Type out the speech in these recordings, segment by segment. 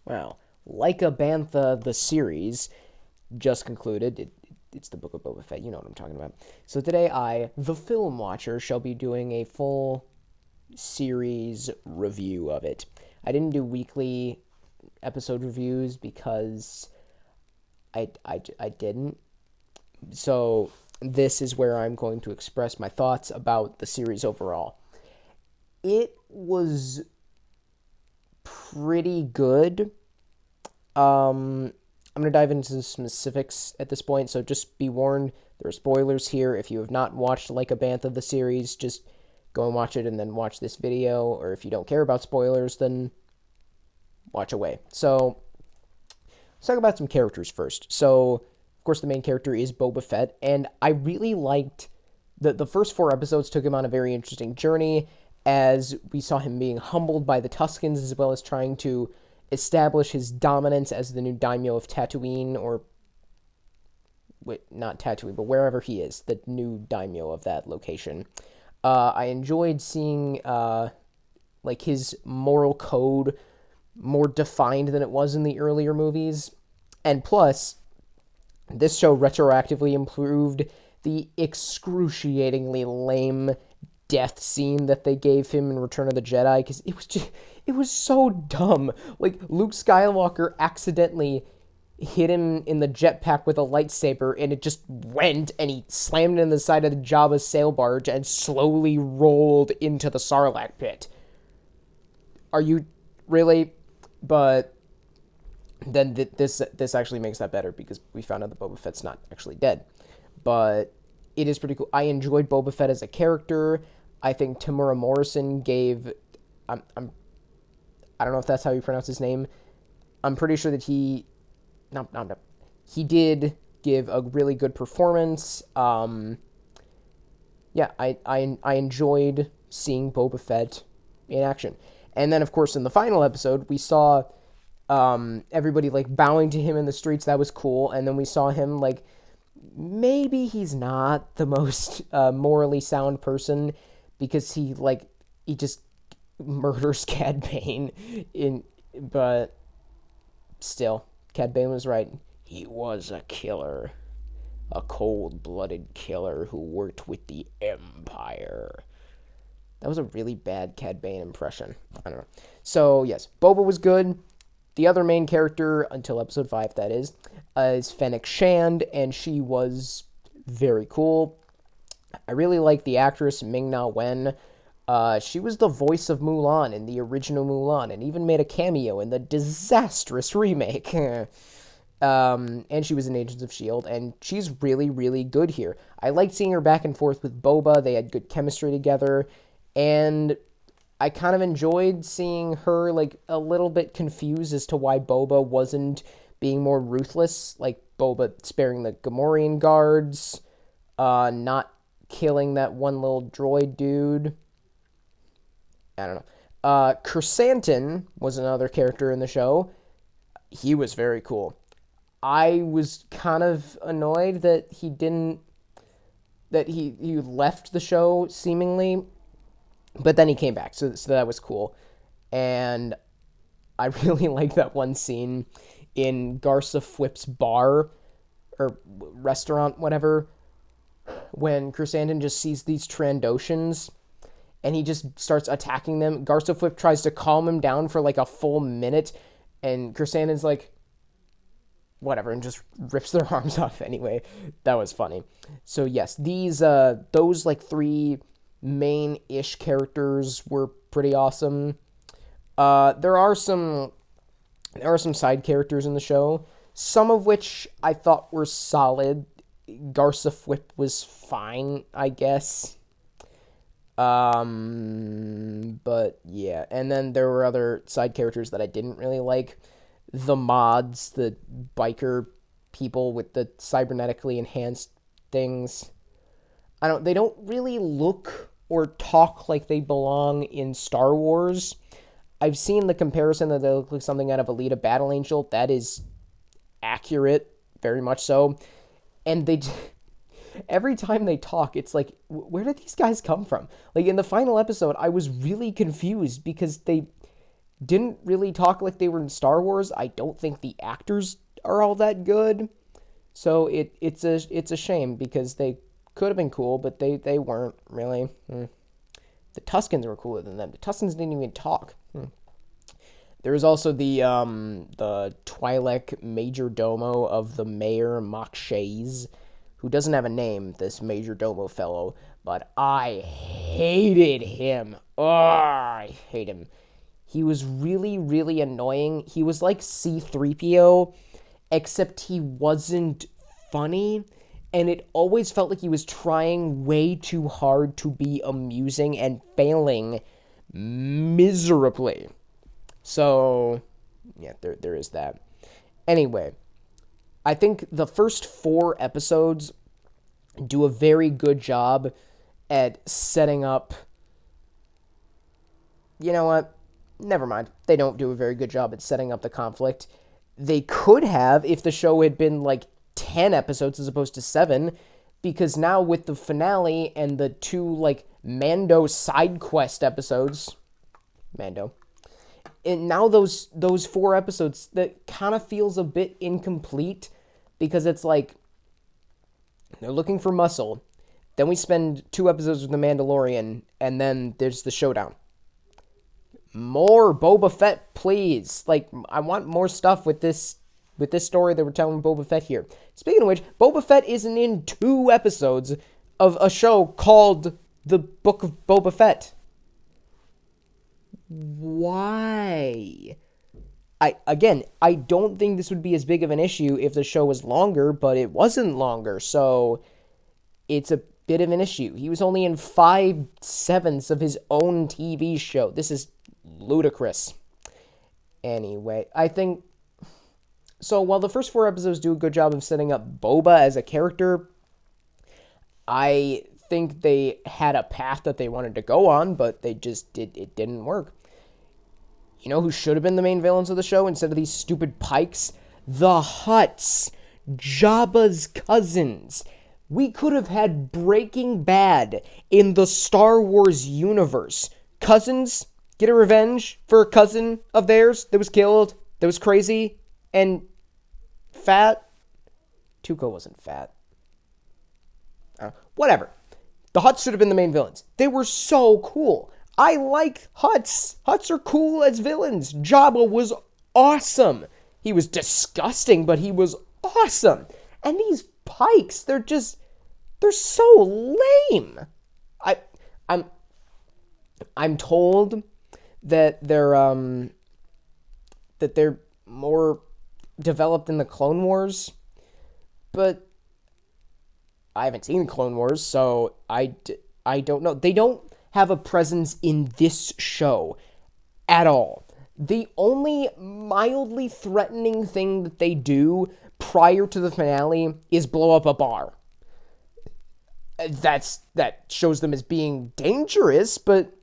Well, like A Bantha, the series, just concluded. It's the Book of Boba Fett. You know what I'm talking about. So today I, the film watcher, shall be doing a full series review of it. I didn't do weekly episode reviews because I didn't. So this is where I'm going to express my thoughts about the series overall. It was pretty good. I'm going to dive into specifics at this point, so just be warned, there are spoilers here. If you have not watched Like a Bantha, the series, just go and watch it and then watch this video, or if you don't care about spoilers, then watch away. So, let's talk about some characters first. So, of course, the main character is Boba Fett, and I really liked the first 4 episodes took him on a very interesting journey as we saw him being humbled by the Tuskens as well as trying to establish his dominance as the new daimyo of Tatooine, or not Tatooine, but wherever he is, the new daimyo of that location. I enjoyed seeing like his moral code more defined than it was in the earlier movies, and plus, this show retroactively improved the excruciatingly lame death scene that they gave him in Return of the Jedi, because it was so dumb. Like, Luke Skywalker accidentally hit him in the jetpack with a lightsaber, and it just went, and he slammed it in the side of the Jabba's sail barge and slowly rolled into the Sarlacc pit. Are you really? But then this actually makes that better because we found out that Boba Fett's not actually dead. But it is pretty cool. I enjoyed Boba Fett as a character. I think Tamura Morrison gave I don't know if that's how you pronounce his name. I'm pretty sure that he did give a really good performance. Yeah, I enjoyed seeing Boba Fett in action. And then, of course, in the final episode, we saw everybody like bowing to him in the streets. That was cool. And then we saw him like, maybe he's not the most morally sound person because he just murders Cad Bane but still, Cad Bane was right. He was a killer, a cold-blooded killer who worked with the Empire. That was a really bad Cad Bane impression. I don't know. So yes, Boba was good. The other main character, until episode 5, that is Fennec Shand, and she was very cool. I really like the actress Ming-Na Wen. She was the voice of Mulan in the original Mulan, and even made a cameo in the disastrous remake. And she was in Agents of S.H.I.E.L.D., and she's really, really good here. I liked seeing her back and forth with Boba. They had good chemistry together, and I kind of enjoyed seeing her, like, a little bit confused as to why Boba wasn't being more ruthless, like Boba sparing the Gamorrean guards, not killing that one little droid dude. I don't know. Chrysanthen was another character in the show. He was very cool. I was kind of annoyed that he left the show, seemingly, but then he came back, so that was cool. And I really like that one scene in Garsa Fwip's bar, or restaurant, whatever, when Chrysanthen just sees these Trandoshans, and he just starts attacking them. Garsa Fwip tries to calm him down for like a full minute, and Chrysanthen's like, whatever, and just rips their arms off anyway. That was funny. So yes, those like 3 main-ish characters were pretty awesome. There are some side characters in the show, some of which I thought were solid. Garsa Fwip was fine, I guess. But yeah, and then there were other side characters that I didn't really like. The mods, the biker people with the cybernetically enhanced things. They don't really look or talk like they belong in Star Wars. I've seen the comparison that they look like something out of Alita Battle Angel. That is accurate, very much so. And every time they talk, it's like, where did these guys come from? Like, in the final episode, I was really confused because didn't really talk like they were in Star Wars. I don't think the actors are all that good. So it's a shame because they could have been cool, but they weren't really. The Tuskens were cooler than them. The Tuskens didn't even talk. There was also the Twi'lek major domo of the mayor Machshays, who doesn't have a name, this major domo fellow, but I hated him. Oh, I hate him. He was really, really annoying. He was like C-3PO, except he wasn't funny, and it always felt like he was trying way too hard to be amusing and failing miserably. So, yeah, there is that. Anyway, I think the first 4 episodes do a very good job at setting up. You know what? Never mind. They don't do a very good job at setting up the conflict. They could have if the show had been like 10 episodes as opposed to 7, because now with the finale and the 2 like Mando side quest episodes, and now those 4 episodes, that kind of feels a bit incomplete, because it's like they're looking for muscle, then we spend 2 episodes with the Mandalorian, and then there's the showdown. More Boba Fett, please. Like, I want more stuff with this story that we're telling Boba Fett here. Speaking of which, Boba Fett isn't in 2 episodes of a show called The Book of Boba Fett. Why? I don't think this would be as big of an issue if the show was longer, but it wasn't longer, so it's a bit of an issue. He was only in 5/7 of his own TV show. This is ludicrous. Anyway, I think... So, while the first 4 episodes do a good job of setting up Boba as a character, I think they had a path that they wanted to go on, but it didn't work. You know who should have been the main villains of the show instead of these stupid Pikes? The Hutts. Jabba's cousins. We could have had Breaking Bad in the Star Wars universe. Cousins get a revenge for a cousin of theirs that was killed, that was crazy, and fat. Tuco wasn't fat. Whatever. The Hutts should have been the main villains. They were so cool. I like Hutts. Hutts are cool as villains. Jabba was awesome. He was disgusting, but he was awesome. And these Pikes, they're so lame. I'm told that they're more developed in the Clone Wars, but I haven't seen Clone Wars, so I don't know. They don't have a presence in this show at all. The only mildly threatening thing that they do prior to the finale is blow up a bar. That shows them as being dangerous, but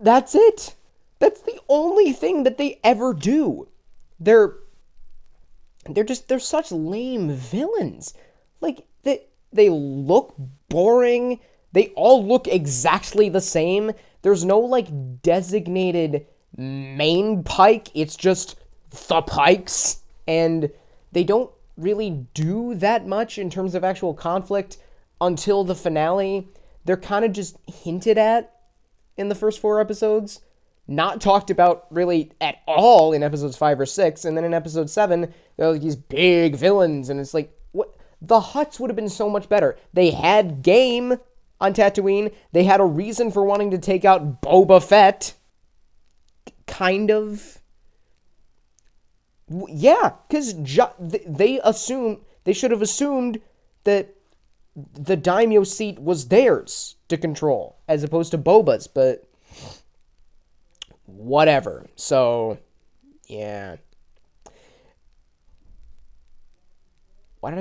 that's it. That's the only thing that they ever do. They're such lame villains. Like, they look boring. They all look exactly the same. There's no, like, designated main Pike. It's just the Pikes. And they don't really do that much in terms of actual conflict until the finale. They're kind of just hinted at in the first 4 episodes. Not talked about really at all in episodes 5 or 6. And then in episode 7, they're like these big villains. And it's like, what? The Hutts would have been so much better. They had game on Tatooine. They had a reason for wanting to take out Boba Fett. Kind of. Yeah, because they should have assumed that the daimyo seat was theirs to control, as opposed to Boba's, but whatever. So, yeah. What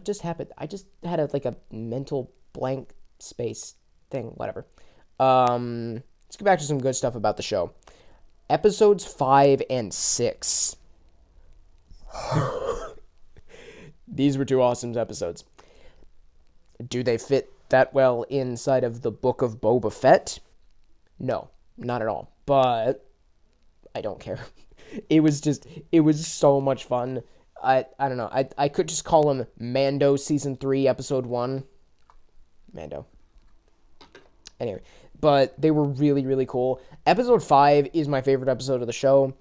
just happened? I just had a mental blank space thing, whatever. Let's get back to some good stuff about the show. Episodes 5 and 6. These were 2 awesome episodes. Do they fit that well inside of the Book of Boba Fett? No, not at all. But I don't care. It was so much fun. I don't know. I could just call him Mando Season 3, Episode 1. Mando. Anyway, but they were really, really cool. Episode 5 is my favorite episode of the show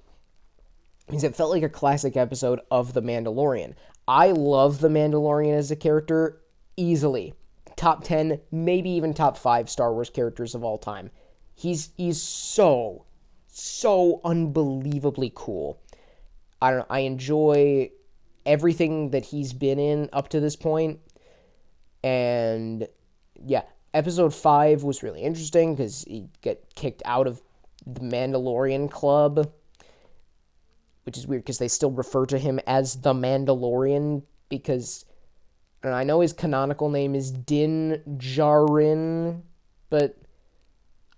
because it felt like a classic episode of The Mandalorian. I love The Mandalorian as a character easily. Top 10, maybe even top 5 Star Wars characters of all time. He's so unbelievably cool. I don't know. I enjoy everything that he's been in up to this point. And yeah, episode 5 was really interesting because he got kicked out of the Mandalorian Club, which is weird because they still refer to him as the Mandalorian because and I know his canonical name is Din Djarin, but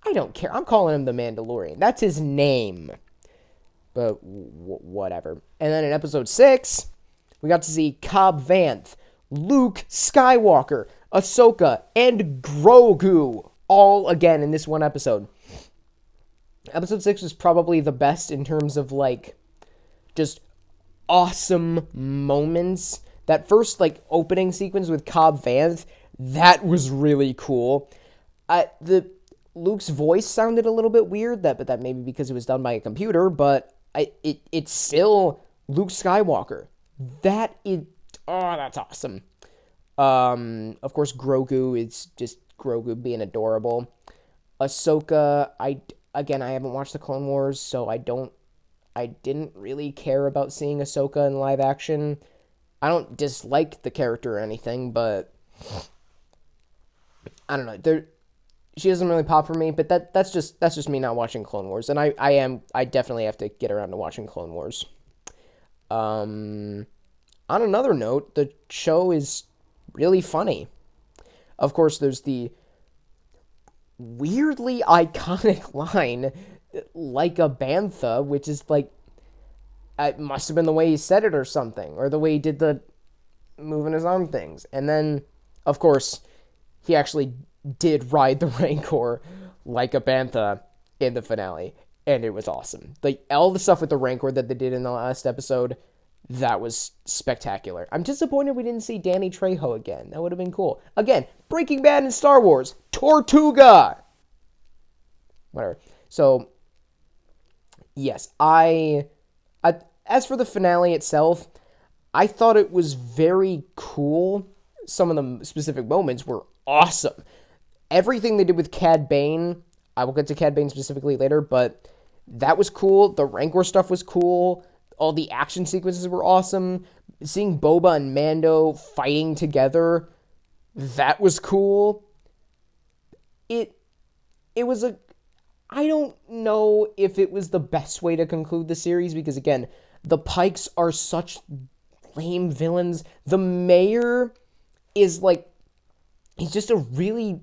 I don't care. I'm calling him the Mandalorian. That's his name. But whatever. And then in episode 6, we got to see Cad Bane, Luke Skywalker, Ahsoka, and Grogu all again in this one episode. Episode 6 was probably the best in terms of, like, just awesome moments. That first, like, opening sequence with Cad Bane, that was really cool. Luke's voice sounded a little bit weird, but that maybe because it was done by a computer, but it's still Luke Skywalker. That's awesome. Of course, Grogu is just Grogu being adorable. Ahsoka, I haven't watched the Clone Wars, so I didn't really care about seeing Ahsoka in live action. I don't dislike the character or anything, but I don't know. She doesn't really pop for me, but that's just me not watching Clone Wars, and I definitely have to get around to watching Clone Wars. On another note, the show is really funny. Of course, there's the weirdly iconic line, like a bantha, which is like, it must have been the way he said it or something, or the way he did the moving his arm things. And then, of course, he actually did ride the Rancor like a bantha in the finale, and it was awesome. Like, all the stuff with the Rancor that they did in the last episode, that was spectacular. I'm disappointed we didn't see Danny Trejo again. That would have been cool. Again, Breaking Bad and Star Wars. Tortuga! Whatever. So, yes, as for the finale itself, I thought it was very cool. Some of the specific moments were awesome. Everything they did with Cad Bane, I will get to Cad Bane specifically later, but that was cool. The Rancor stuff was cool. All the action sequences were awesome. Seeing Boba and Mando fighting together, that was cool. It was I don't know if it was the best way to conclude the series, because again, the Pikes are such lame villains. The mayor is like, he's just a really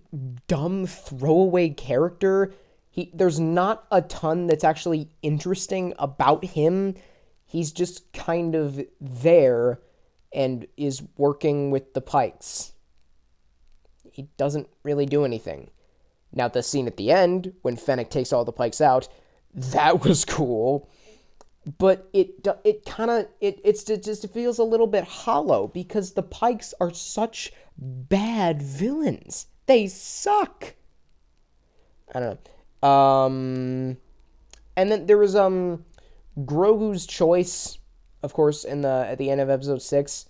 dumb throwaway character. There's not a ton that's actually interesting about him. He's just kind of there and is working with the Pikes. He doesn't really do anything. Now, the scene at the end, when Fennec takes all the Pikes out, that was cool. But it just feels a little bit hollow because the Pikes are such bad villains. They suck. I don't know. And then there was Grogu's choice, of course, at the end of episode 6.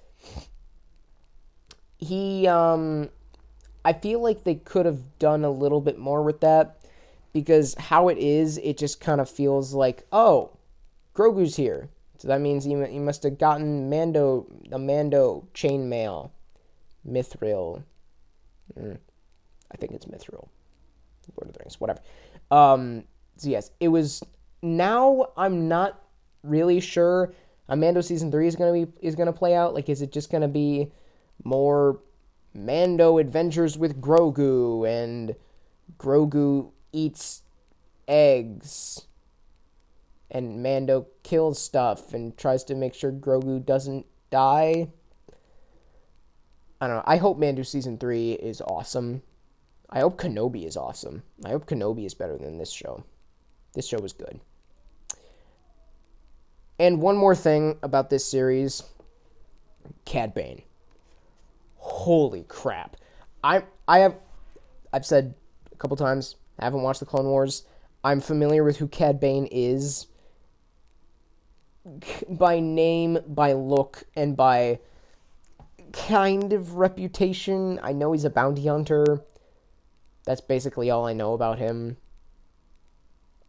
I feel like they could have done a little bit more with that, because how it is, it just kind of feels like, oh, Grogu's here. So that means he must have gotten the Mando chainmail. Mithril. I think it's Mithril. Lord of the Rings, whatever. So yes, it was. Now I'm not really sure how Mando season 3 is gonna play out. Like, is it just gonna be more Mando adventures with Grogu, and Grogu eats eggs, and Mando kills stuff and tries to make sure Grogu doesn't die? I don't know. I hope Mando season 3 is awesome. I hope Kenobi is awesome. I hope Kenobi is better than this show. This show was good. And one more thing about this series, Cad Bane. Holy crap. I've said a couple times, I haven't watched the Clone Wars. I'm familiar with who Cad Bane is by name, by look, and by kind of reputation. I know he's a bounty hunter. That's basically all I know about him.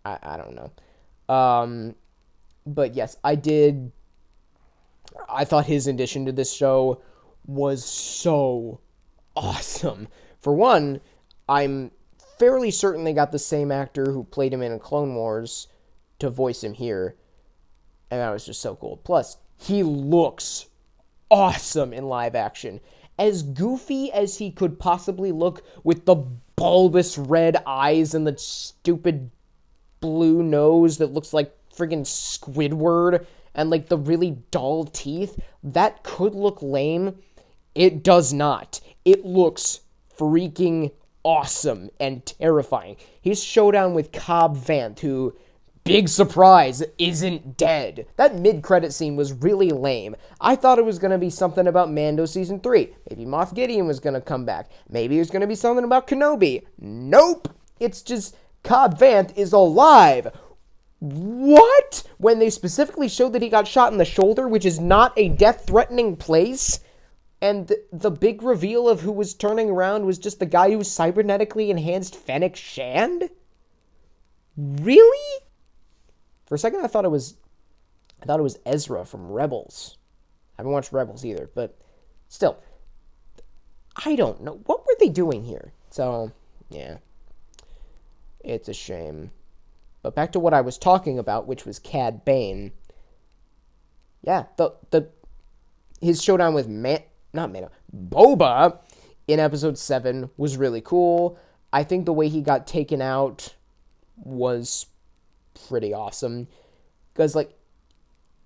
I don't know. But yes, I thought his addition to this show was so awesome. For one, I'm fairly certain they got the same actor who played him in Clone Wars to voice him here. And that was just so cool. Plus, he looks awesome in live action. As goofy as he could possibly look with the bulbous red eyes and the stupid blue nose that looks like friggin' Squidward and like the really dull teeth, that could look lame. It does not. It looks freaking awesome and terrifying. His showdown with Cad Bane, who, big surprise, isn't dead. That mid-credit scene was really lame. I thought it was going to be something about Mando Season 3. Maybe Moff Gideon was going to come back. Maybe it was going to be something about Kenobi. Nope. It's just Cad Bane is alive. What? When they specifically showed that he got shot in the shoulder, which is not a death-threatening place, and the big reveal of who was turning around was just the guy who cybernetically enhanced Fennec Shand? Really? For a second, I thought it was Ezra from Rebels. I haven't watched Rebels either, but still, I don't know. What were they doing here? So, yeah. It's a shame. But back to what I was talking about, which was Cad Bane. Yeah, his showdown with Boba in episode 7 was really cool. I think the way he got taken out was pretty awesome. Because, like,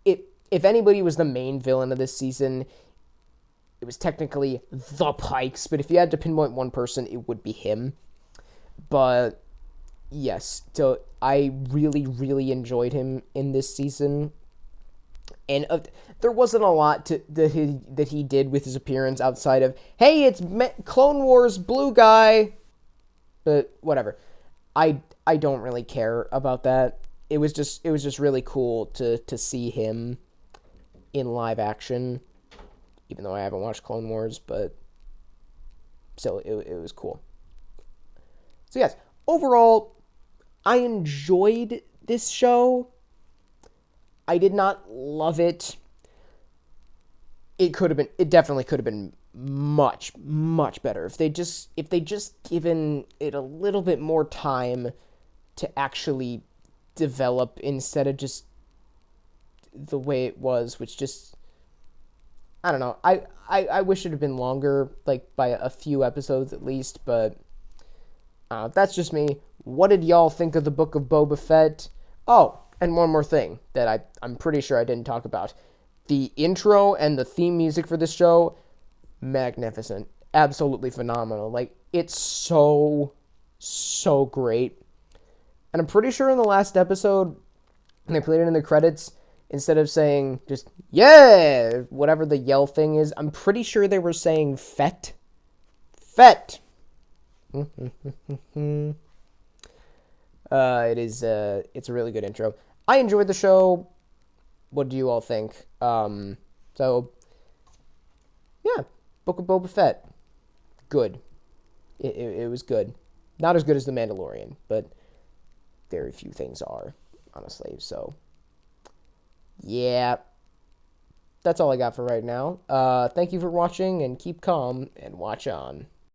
if anybody was the main villain of this season, it was technically the Pikes. But if you had to pinpoint one person, it would be him. But yes, so I really, really enjoyed him in this season. And there wasn't a lot that he did with his appearance outside of, hey, it's Clone Wars blue guy. But whatever. I don't really care about that. It was just really cool to see him in live action, even though I haven't watched Clone Wars, but still, it was cool. So yes, overall, I enjoyed this show. I did not love it. It definitely could have been much, much better if they just given it a little bit more time to actually develop instead of just the way it was, which just, I don't know. I wish it had been longer, like by a few episodes at least, but that's just me. What did y'all think of the Book of Boba Fett? Oh, and one more thing that I'm pretty sure I didn't talk about. The intro and the theme music for this show, magnificent. Absolutely phenomenal. Like, it's so great. And I'm pretty sure in the last episode, when they played it in the credits, instead of saying just, yeah, whatever the yell thing is, I'm pretty sure they were saying Fett. Fett! It's a really good intro. I enjoyed the show. What do you all think? So, yeah, Book of Boba Fett. Good. It was good. Not as good as The Mandalorian, but very few things are, honestly. So, yeah, that's all I got for right now. Thank you for watching, and keep calm, and watch on.